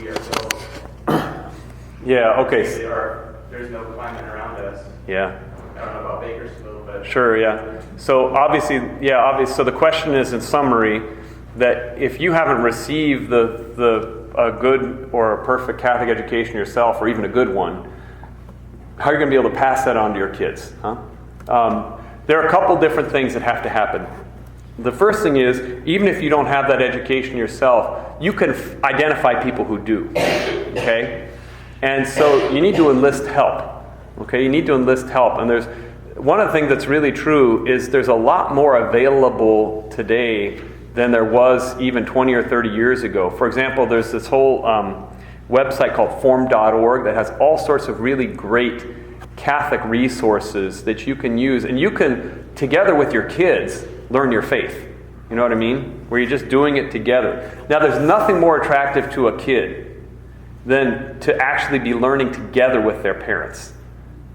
we are so... Yeah, okay. There's no climate around us. Yeah. I don't know about Bakersfield, but... Sure, yeah. So obviously, so the question is, in summary, that if you haven't received a good or a perfect Catholic education yourself, or even a good one, how are you going to be able to pass that on to your kids? There are a couple different things that have to happen. The first thing is, even if you don't have that education yourself, you can identify people who do. Okay? And so you need to enlist help. Okay? You need to enlist help. And there's one of the things that's really true is there's a lot more available today than there was even 20 or 30 years ago. For example, there's this whole website called form.org that has all sorts of really great Catholic resources that you can use. And you can, together with your kids, learn your faith. You know what I mean? Where you're just doing it together. Now, there's nothing more attractive to a kid than to actually be learning together with their parents.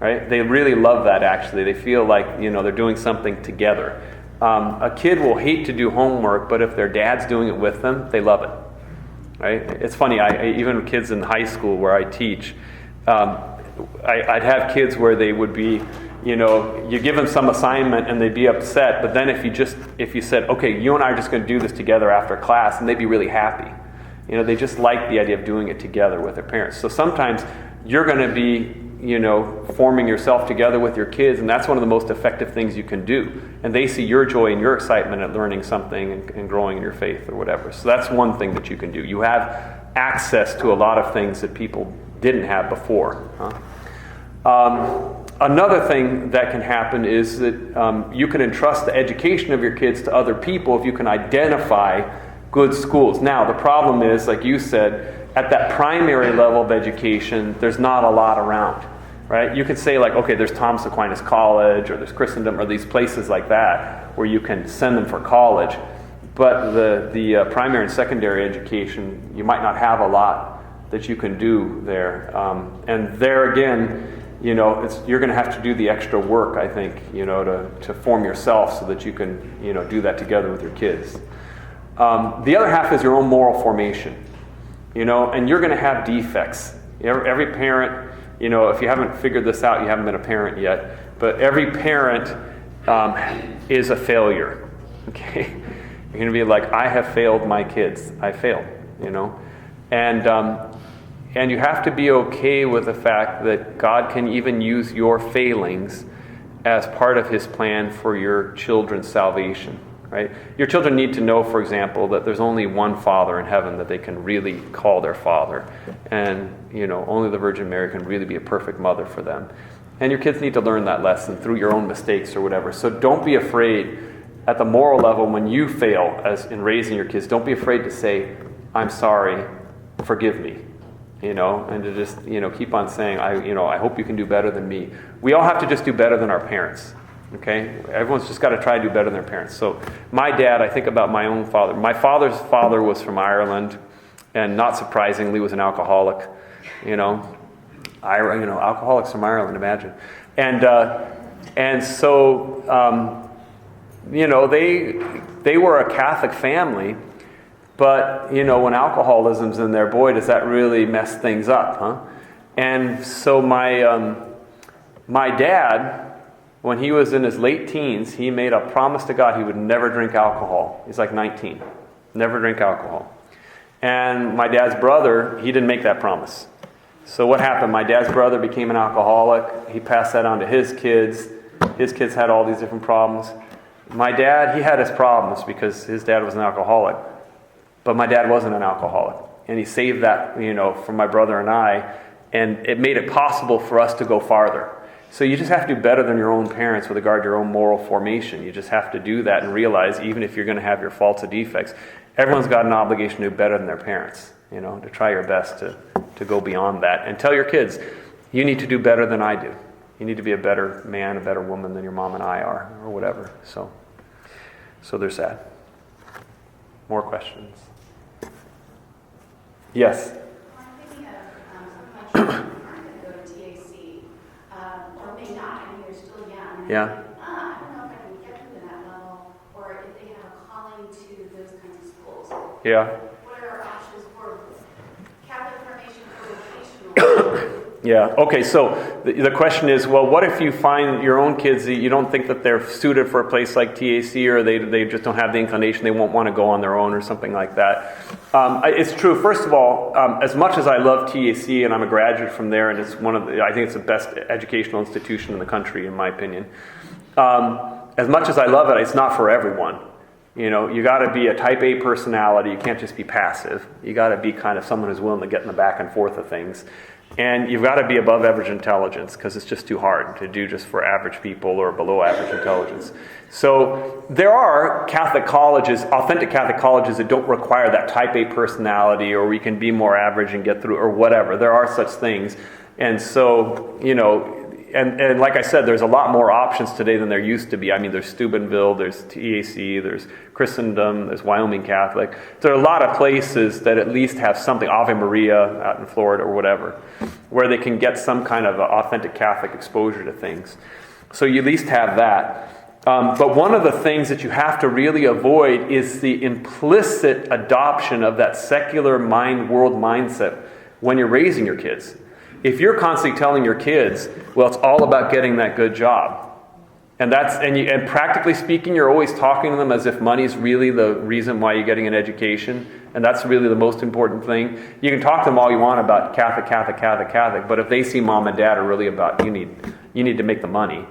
Right? They really love that, actually. They feel like, they're doing something together. A kid will hate to do homework, but if their dad's doing it with them, they love it. Right? It's funny, even kids in high school where I teach, I'd have kids where they would be, you give them some assignment and they'd be upset, but then if you said, okay, you and I are just going to do this together after class, and they'd be really happy. They just like the idea of doing it together with their parents. So sometimes you're going to be, forming yourself together with your kids, and that's one of the most effective things you can do. And they see your joy and your excitement at learning something and growing in your faith or whatever. So that's one thing that you can do. You have access to a lot of things that people didn't have before. Another thing that can happen is that you can entrust the education of your kids to other people if you can identify good schools. Now, the problem is, like you said, at that primary level of education, there's not a lot around, right? You could say, like, okay, there's Thomas Aquinas College, or there's Christendom, or these places like that where you can send them for college. But the primary and secondary education, you might not have a lot that you can do there. And there again, you're going to have to do the extra work, I think, to form yourself so that you can, do that together with your kids. The other half is your own moral formation, and you're going to have defects. Every parent, if you haven't figured this out, you haven't been a parent yet, but every parent is a failure, okay? You're going to be like, I have failed my kids. I failed, And you have to be okay with the fact that God can even use your failings as part of His plan for your children's salvation. Right? Your children need to know, for example, that there's only one Father in heaven that they can really call their Father. And, only the Virgin Mary can really be a perfect mother for them. And your kids need to learn that lesson through your own mistakes or whatever. So don't be afraid at the moral level when you fail as in raising your kids. Don't be afraid to say, I'm sorry, forgive me. And to just, keep on saying, I hope you can do better than me. We all have to just do better than our parents. Okay? Everyone's just got to try to do better than their parents. So my dad, I think about my own father. My father's father was from Ireland, and not surprisingly was an alcoholic. Alcoholics from Ireland, imagine. And so they were a Catholic family, but when alcoholism's in there, boy, does that really mess things up, huh? And so my dad, when he was in his late teens, he made a promise to God he would never drink alcohol. He's like 19. Never drink alcohol. And my dad's brother, he didn't make that promise. So what happened? My dad's brother became an alcoholic. He passed that on to his kids. His kids had all these different problems. My dad, he had his problems because his dad was an alcoholic. But my dad wasn't an alcoholic. And he saved that, for my brother and I. And it made it possible for us to go farther. So you just have to do better than your own parents with regard to your own moral formation. You just have to do that and realize, even if you're going to have your faults and defects, everyone's got an obligation to do better than their parents, to try your best to go beyond that. And tell your kids, you need to do better than I do. You need to be a better man, a better woman than your mom and I are, or whatever. So there's that. More questions? Yes? I'm thinking of some countries that go to TAC, or may not, you're still young. Yeah. I don't know if I can get them to that level, or if they have a calling to those kinds of schools. Yeah. What are our options for Catholic Yeah. Okay. So the question is, well, what if you find your own kids that you don't think that they're suited for a place like TAC, or they just don't have the inclination, they won't want to go on their own or something like that? It's true. First of all, as much as I love TAC and I'm a graduate from there, and it's I think it's the best educational institution in the country, in my opinion. As much as I love it, it's not for everyone. You know, you got to be a type A personality. You can't just be passive. You got to be kind of someone who's willing to get in the back and forth of things. And you've got to be above average intelligence, because it's just too hard to do just for average people or below average intelligence. So there are Catholic colleges, authentic Catholic colleges, that don't require that type A personality, or we can be more average and get through, or whatever. There are such things. And so, you know, and like I said, there's a lot more options today than there used to be. I mean, there's Steubenville, there's TAC, there's Christendom, there's Wyoming Catholic. There are a lot of places that at least have something, Ave Maria out in Florida or whatever, where they can get some kind of authentic Catholic exposure to things. So you at least have that. But one of the things that you have to really avoid is the implicit adoption of that secular world mindset when you're raising your kids. If you're constantly telling your kids, well, it's all about getting that good job, and practically speaking, you're always talking to them as if money's really the reason why you're getting an education, and that's really the most important thing. You can talk to them all you want about Catholic, but if they see mom and dad are really about you need to make the money,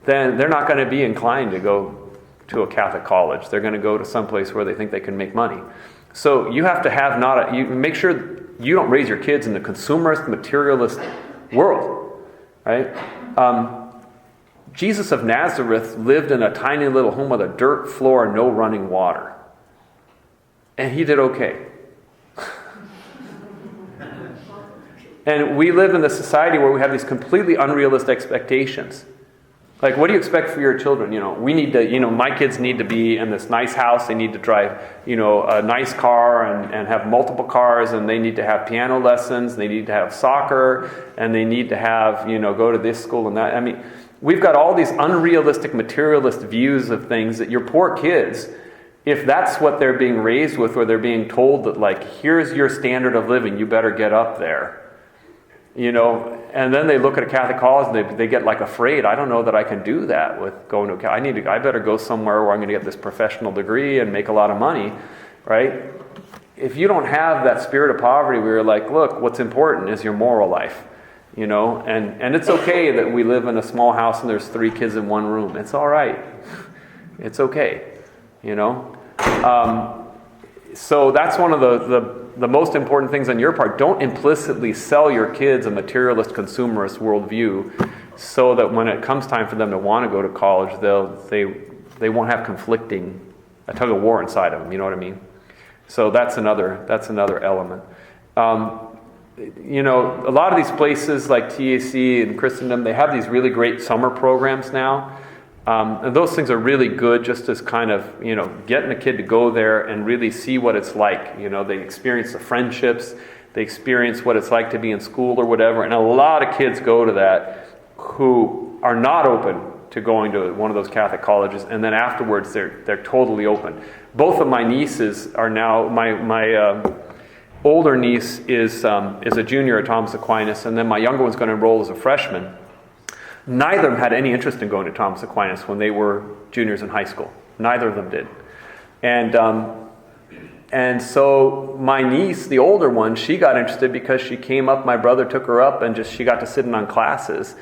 then they're not going to be inclined to go to a Catholic college. They're going to go to some place where they think they can make money. So you have to you make sure you don't raise your kids in the consumerist, materialist world, right? Jesus of Nazareth lived in a tiny little home with a dirt floor and no running water. And he did okay. And we live in the society where we have these completely unrealistic expectations. Like, what do you expect for your children? You know, my kids need to be in this nice house. They need to drive, a nice car and have multiple cars, and they need to have piano lessons. They need to have soccer, and they need to have, go to this school and that. I mean, we've got all these unrealistic, materialist views of things that your poor kids, if that's what they're being raised with, or they're being told that, like, here's your standard of living, you better get up there. And then they look at a Catholic college and they get like afraid. I don't know that I can do that with going to a Catholic. I better go somewhere where I'm going to get this professional degree and make a lot of money, right? If you don't have that spirit of poverty where you're like, look, what's important is your moral life, and it's okay that we live in a small house and there's 3 kids in one room. It's all right. It's okay, So that's one of the most important things on your part. Don't implicitly sell your kids a materialist, consumerist worldview, so that when it comes time for them to want to go to college, they won't have a tug of war inside of them. You know what I mean? So that's another element. A lot of these places like TAC and Christendom, they have these really great summer programs now. And those things are really good, just as kind of, getting a kid to go there and really see what it's like. They experience the friendships, they experience what it's like to be in school or whatever. And a lot of kids go to that who are not open to going to one of those Catholic colleges, and then afterwards they're totally open. Both of my nieces are now, my older niece is a junior at Thomas Aquinas, and then my younger one's going to enroll as a freshman. Neither of them had any interest in going to Thomas Aquinas when they were juniors in high school. Neither of them did. And so my niece, the older one, she got interested because she came up, my brother took her up, and she got to sit in on classes.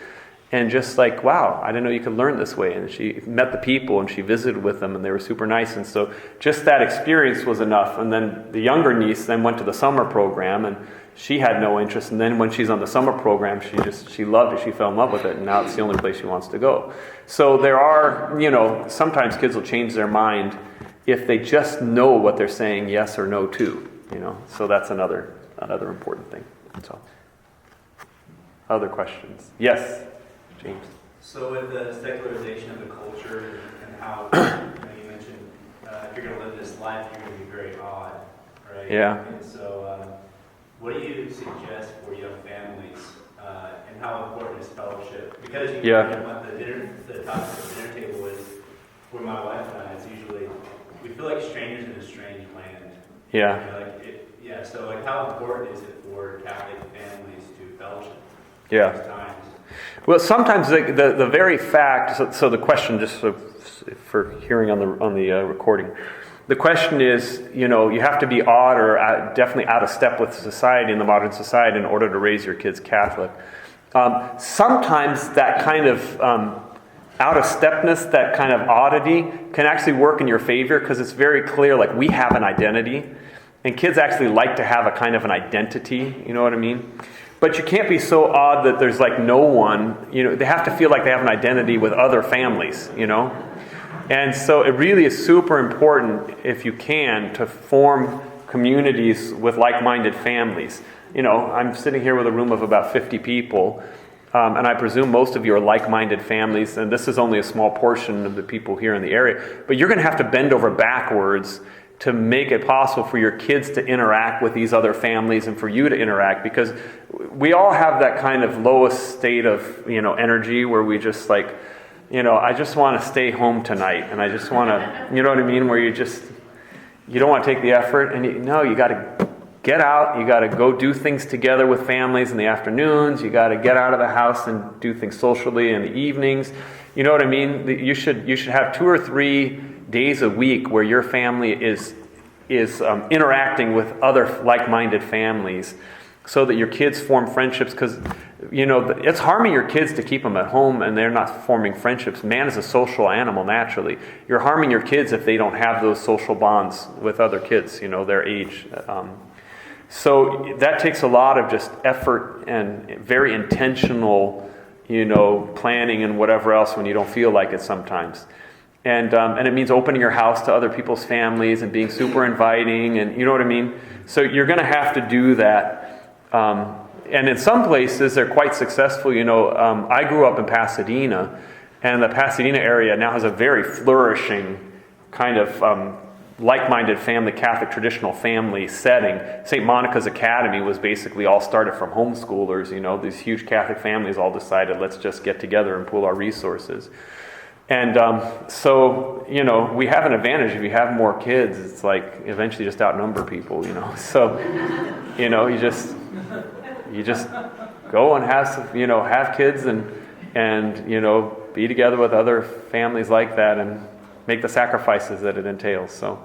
And just like, wow, I didn't know you could learn this way. And she met the people and she visited with them, and they were super nice. And so just that experience was enough. And then the younger niece then went to the summer program, and she had no interest. And then when she's on the summer program, she loved it. She fell in love with it. And now it's the only place she wants to go. So there are, sometimes kids will change their mind if they just know what they're saying yes or no to, So that's another important thing. So, other questions? Yes, James. So with the secularization of the culture and how you mentioned if you're going to live this life, you're going to be very odd, right? Yeah. And so what do you suggest for young families and how important is fellowship? Because the topic of the dinner table is, for my wife and I, it's usually, we feel like strangers in a strange land. Yeah. So how important is it for Catholic families to fellowship? Yeah. those times. Well, sometimes the very fact. So the question, just for hearing on the recording, the question is, you have to be odd or definitely out of step with society in the modern society in order to raise your kids Catholic. Sometimes that kind of out of stepness, that kind of oddity, can actually work in your favor because it's very clear, like, we have an identity, and kids actually like to have a kind of an identity. You know what I mean? But you can't be so odd that there's like no one. They have to feel like they have an identity with other families. And so it really is super important, if you can, to form communities with like-minded families. I'm sitting here with a room of about 50 people, and I presume most of you are like-minded families, and this is only a small portion of the people here in the area. But you're going to have to bend over backwards to make it possible for your kids to interact with these other families and for you to interact, because we all have that kind of lowest state of, energy where we just like, I just want to stay home tonight, and I just want to, you know what I mean, where you don't want to take the effort, and you got to get out, you got to go do things together with families in the afternoons, you got to get out of the house and do things socially in the evenings. You know what I mean? You should have 2 or 3 days a week where your family is interacting with other like-minded families, so that your kids form friendships, because it's harming your kids to keep them at home and they're not forming friendships. Man is a social animal naturally. You're harming your kids if they don't have those social bonds with other kids, their age. So that takes a lot of just effort and very intentional, planning and whatever else when you don't feel like it sometimes. And it means opening your house to other people's families and being super inviting, and you know what I mean? So you're going to have to do that. And in some places, they're quite successful. I grew up in Pasadena, and the Pasadena area now has a very flourishing kind of like-minded family, Catholic traditional family setting. St. Monica's Academy was basically all started from homeschoolers. These huge Catholic families all decided, let's just get together and pool our resources. And so, we have an advantage. If you have more kids, it's like eventually just outnumber people, So, you just go and have kids and be together with other families like that and make the sacrifices that it entails. So,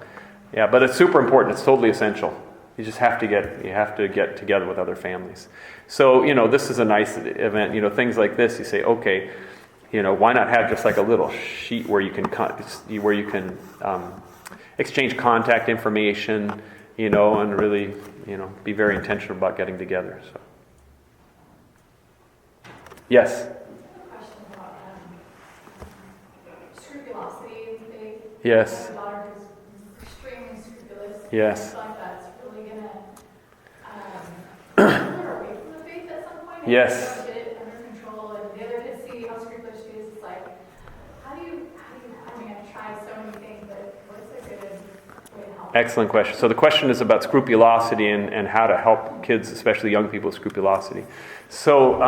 yeah, but it's super important. It's totally essential. You just have to get together with other families. So, this is a nice event. Things like this, you say, okay, why not have just like a little sheet where you can exchange contact information, and really, be very intentional about getting together. So, yes. Question about scrupulosity in faith. Yes. My daughter is extremely scrupulous. Yes. I feel like that's really going to pull her away from the faith at some point. Yes. Get it under control, and the other kids see how scrupulous she is. It's like, I've tried so many things, but what's a good way to help? Excellent question. So the question is about scrupulosity and how to help kids, especially young people, with scrupulosity. So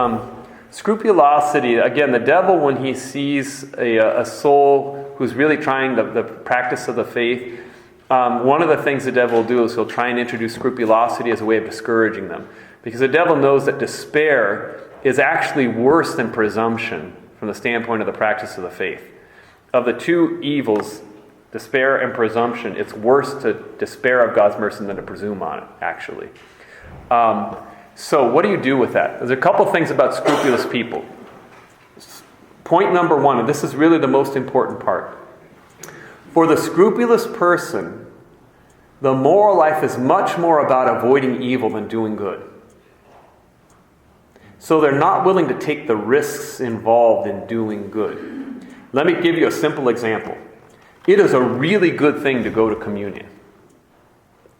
scrupulosity, again, the devil, when he sees a soul who's really trying the practice of the faith, one of the things the devil will do is he'll try and introduce scrupulosity as a way of discouraging them. Because the devil knows that despair is actually worse than presumption from the standpoint of the practice of the faith. Of the two evils, despair and presumption, it's worse to despair of God's mercy than to presume on it, actually. So what do you do with that? There's a couple things about scrupulous people. Point number 1, and this is really the most important part. For the scrupulous person, the moral life is much more about avoiding evil than doing good. So they're not willing to take the risks involved in doing good. Let me give you a simple example. It is a really good thing to go to communion.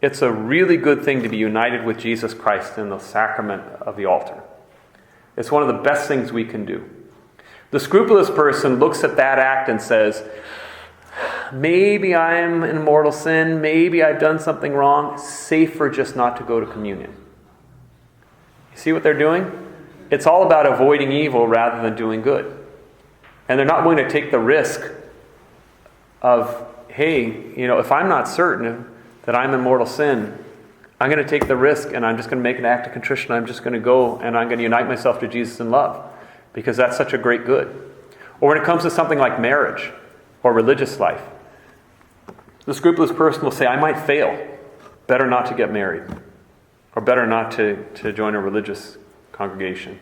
It's a really good thing to be united with Jesus Christ in the sacrament of the altar. It's one of the best things we can do. The scrupulous person looks at that act and says, maybe I'm in mortal sin, maybe I've done something wrong, safer just not to go to communion. You see what they're doing? It's all about avoiding evil rather than doing good. And they're not willing to take the risk of, hey, if I'm not certain that I'm in mortal sin, I'm going to take the risk, and I'm just going to make an act of contrition. I'm just going to go, and I'm going to unite myself to Jesus in love, because that's such a great good. Or when it comes to something like marriage or religious life, the scrupulous person will say, I might fail. Better not to get married. Or better not to join a religious congregation.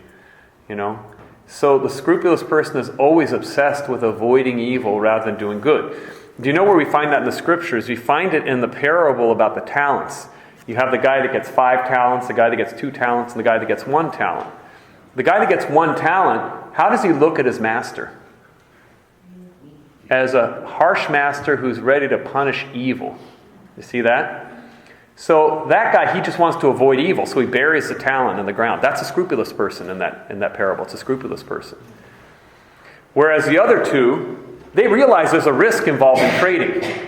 So the scrupulous person is always obsessed with avoiding evil rather than doing good. Do you know where we find that in the scriptures? We find it in the parable about the talents. You have the guy that gets 5 talents, the guy that gets 2 talents, and the guy that gets 1 talent. The guy that gets 1 talent, how does he look at his master? As a harsh master who's ready to punish evil. You see that? So that guy, he just wants to avoid evil, so he buries the talent in the ground. That's a scrupulous person in that parable. It's a scrupulous person. Whereas the other 2, they realize there's a risk involved in trading.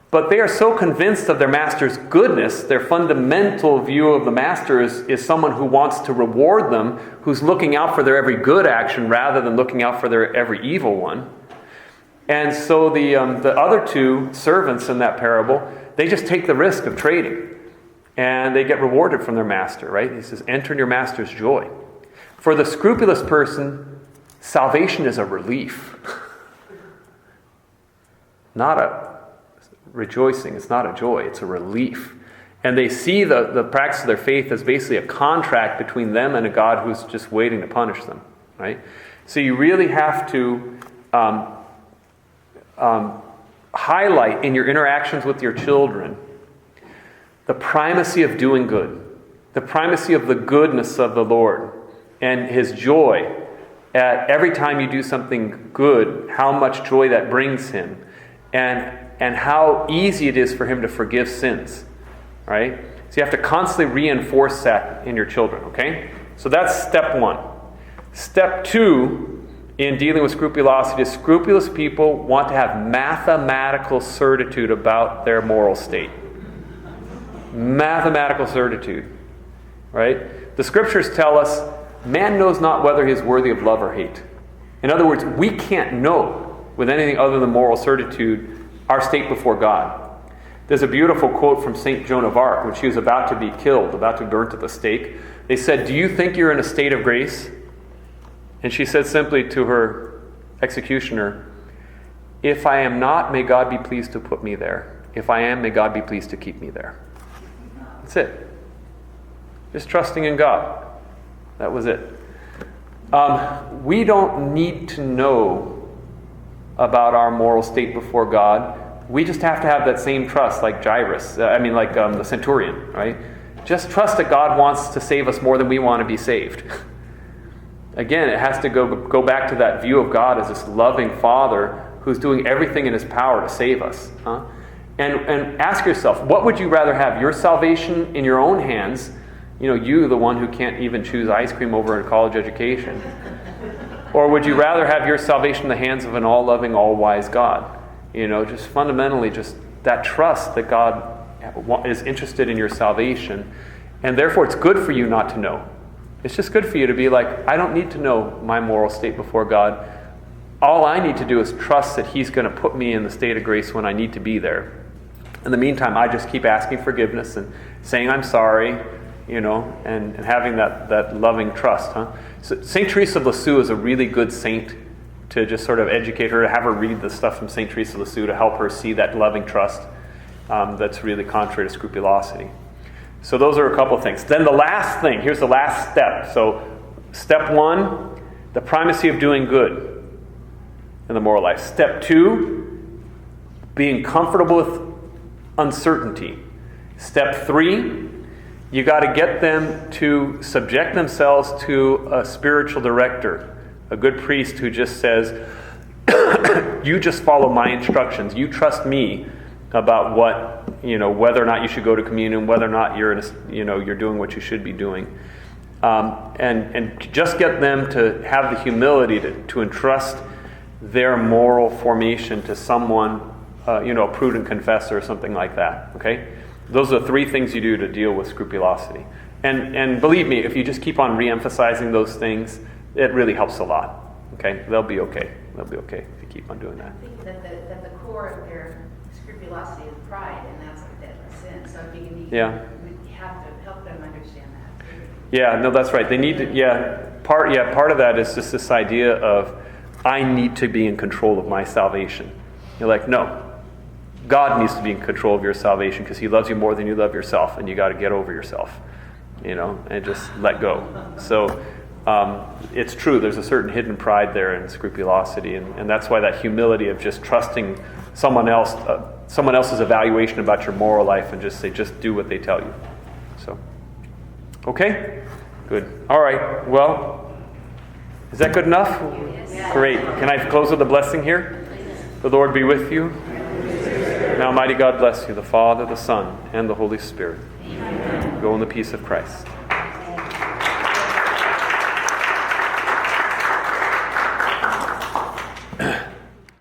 But they are so convinced of their master's goodness, their fundamental view of the master is someone who wants to reward them, who's looking out for their every good action rather than looking out for their every evil one. And so the other 2 servants in that parable, they just take the risk of trading. And they get rewarded from their master, right? He says, enter in your master's joy. For the scrupulous person, salvation is a relief. Not a rejoicing. It's not a joy. It's a relief. And they see the practice of their faith as basically a contract between them and a God who's just waiting to punish them, right? So you really have to highlight in your interactions with your children the primacy of doing good, the primacy of the goodness of the Lord and His joy at every time you do something good, how much joy that brings Him, and how easy it is for Him to forgive sins, right? So you have to constantly reinforce that in your children, okay? So that's step 1. Step 2 in dealing with scrupulosity is scrupulous people want to have mathematical certitude about their moral state. Mathematical certitude, right? The scriptures tell us man knows not whether he is worthy of love or hate. In other words, we can't know with anything other than moral certitude our state before God. There's a beautiful quote from St. Joan of Arc when she was about to be killed, about to be burnt at the stake. They said, do you think you're in a state of grace? And she said simply to her executioner, if I am not, may God be pleased to put me there. If I am, may God be pleased to keep me there. That's it. Just trusting in God. That was it. We don't need to know about our moral state before God. We just have to have that same trust like Jairus, like the centurion, right? Just trust that God wants to save us more than we want to be saved. Again, it has to go back to that view of God as this loving Father who's doing everything in His power to save us. And ask yourself, what would you rather have? Your salvation in your own hands, you, the one who can't even choose ice cream over a college education. Or would you rather have your salvation in the hands of an all-loving, all-wise God? Just fundamentally, just that trust that God is interested in your salvation. And therefore, it's good for you not to know. It's just good for you to be like, I don't need to know my moral state before God. All I need to do is trust that He's going to put me in the state of grace when I need to be there. In the meantime, I just keep asking forgiveness and saying I'm sorry, and having that loving trust. So St. Teresa of Lisieux is a really good saint to just sort of educate her, to have her read the stuff from St. Teresa of Lisieux to help her see that loving trust that's really contrary to scrupulosity. So those are a couple of things. Then the last thing, here's the last step. So step 1, the primacy of doing good in the moral life. Step 2, being comfortable with uncertainty. Step 3, you got to get them to subject themselves to a spiritual director, a good priest who just says, you just follow my instructions. You trust me about whether or not you should go to communion, whether or not you're doing what you should be doing. And just get them to have the humility to entrust their moral formation to someone, a prudent confessor or something like that. Okay? Those are the 3 things you do to deal with scrupulosity. And believe me, if you just keep on re-emphasizing those things, it really helps a lot. Okay? They'll be okay. They'll be okay if you keep on doing that. I think that the core of their scrupulosity is pride, and that's a deadly sin. So if you can understand that. Yeah, no, that's right. They need to, part of that is just this idea of, I need to be in control of my salvation. You're like, no. God needs to be in control of your salvation because he loves you more than you love yourself, and you got to get over yourself, and just let go. So it's true, there's a certain hidden pride there and scrupulosity, and that's why that humility of just trusting someone else's evaluation about your moral life and just say, just do what they tell you. So, okay? Good. All right, well, is that good enough? Yes. Great. Can I close with a blessing here? The Lord be with you. Now, mighty God bless you, the Father, the Son, and the Holy Spirit. Amen. Go in the peace of Christ.